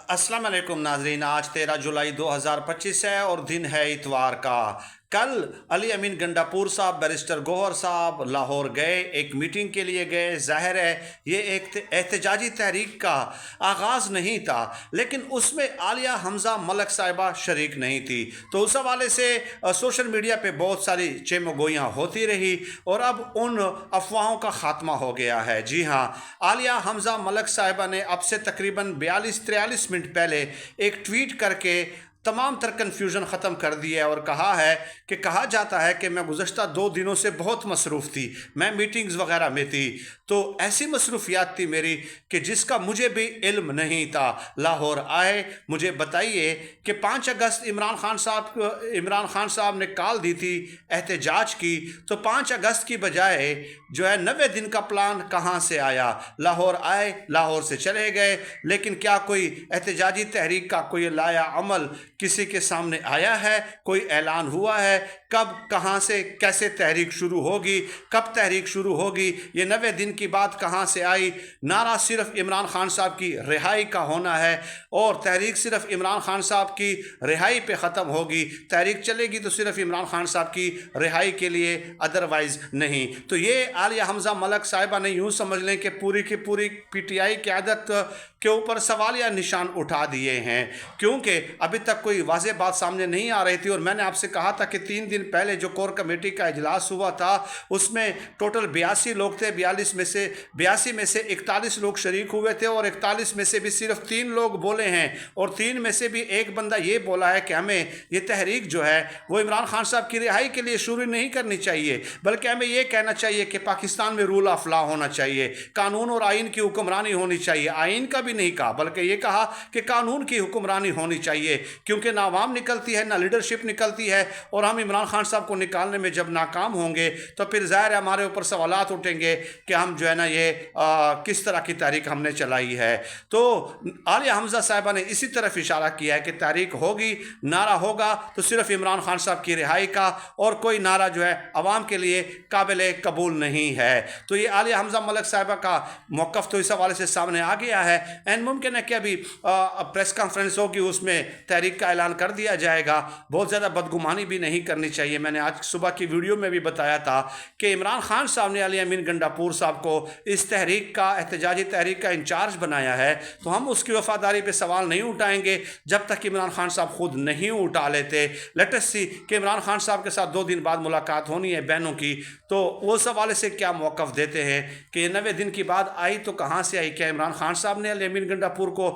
अस्सलाम वालेकुम नाजरीन। आज 13 जुलाई 2025 है और दिन है इतवार का। कल अली अमीन गंडापुर साहब, बैरिस्टर गौहर साहब लाहौर गए, एक मीटिंग के लिए गए। जाहिर है ये एक एहतजाजी तहरीक का आगाज़ नहीं था, लेकिन उसमें आलिया हमज़ा मलक साहिबा शरीक नहीं थी। तो उस हवाले से सोशल मीडिया पे बहुत सारी चेमगोइयाँ होती रही और अब उन अफवाहों का ख़ात्मा हो गया है। जी हाँ, आलिया हमज़ा मलक साहिबा ने अब से तकरीबन 42-43 मिनट पहले एक ट्वीट करके तमाम तर कन्फ्यूज़न ख़त्म कर दिया है और कहा है कि कहा जाता है कि मैं गुज़श्ता 2 दिनों से बहुत मसरूफ़ थी, मैं मीटिंग्स वगैरह में थी, तो ऐसी मसरूफियात थी मेरी कि जिसका मुझे भी इल्म नहीं था। लाहौर आए, मुझे बताइए कि 5 अगस्त इमरान खान साहब ने कॉल दी थी, एहतजाज की, तो 5 अगस्त की बजाय जो है 90 दिन का प्लान कहाँ से आया? लाहौर आए, लाहौर से चले गए, लेकिन क्या कोई एहतजाजी तहरीक का कोई लाया अमल किसी के सामने आया है? कोई ऐलान हुआ है? कब, कहाँ से, कैसे तहरीक शुरू होगी, कब तहरीक शुरू होगी? ये 90 दिन की बात कहाँ से आई? नारा सिर्फ इमरान खान साहब की रिहाई का होना है और तहरीक सिर्फ इमरान खान साहब की रिहाई पे ख़त्म होगी। तहरीक चलेगी तो सिर्फ इमरान खान साहब की रिहाई के लिए, अदरवाइज़ नहीं। तो ये आलिया हमज़ा मलक साहिबा ने यूँ समझ लें कि पूरी की पूरी PTI क़यादत के ऊपर सवाल या निशान उठा दिए हैं, क्योंकि अभी तक कोई वाज़ेह बात सामने नहीं आ रही थी। और मैंने आपसे कहा था कि 3 दिन पहले जो कोर कमेटी का इजलास हुआ था उसमें टोटल 82 लोग थे, 82 में से 41 लोग शरीक हुए थे और 41 में से भी सिर्फ 3 लोग बोले हैं और 3 में से भी एक बंदा ये बोला है कि हमें ये तहरीक जो है वो इमरान खान साहब की रिहाई के लिए शुरू नहीं करनी चाहिए, बल्कि हमें ये कहना चाहिए कि पाकिस्तान में रूल ऑफ लॉ होना चाहिए, कानून और आइन की हुक्मरानी होनी चाहिए। आइन का भी नहीं कहा, बल्कि ये कहा कि कानून की हुक्मरानी होनी चाहिए, क्योंकि ना आवाम निकलती है, ना लीडरशिप निकलती है। और हम इमरान खान साहब को निकालने में जब नाकाम होंगे तो फिर ज़ाहिर है हमारे ऊपर सवालात उठेंगे कि हम जो है ना ये किस तरह की तहरीक हमने चलाई है। तो आलिया हमज़ा साहिबा ने इसी तरफ इशारा किया है कि तहरीक होगी, नारा होगा तो सिर्फ इमरान खान साहब की रिहाई का, और कोई नारा जो है अवाम के लिए काबिल कबूल नहीं है। तो ये आलिया हमज़ा मलक साहिबा का मौक़िफ़ तो इस हवाले से सामने आ गया है। एंड मुमकिन है कि अभी प्रेस कॉन्फ्रेंस होगी, उसमें तहरीक का ऐलान कर दिया जाएगा। बहुत ज़्यादा बदगुमानी भी नहीं करनी चाहिए। मैंने आज सुबह की वीडियो में भी बताया था कि इमरान खान साहब ने अली अमीन गंडापुर साहब को इस तहरीक का, एहतजाजी तहरीक का इंचार्ज बनाया है, तो हम उसकी वफादारी पे सवाल नहीं उठाएंगे जब तक इमरान खान साहब खुद नहीं उठा लेते। लेट अस सी कि इमरान खान साहब के साथ 2 दिन बाद मुलाकात होनी है बहनों की, तो उस हवाले से क्या मौक़िफ़ देते हैं कि 90 दिन की बाद आई तो कहाँ से आई? क्या इमरान खान साहब ने अली अमीन गंडापुर को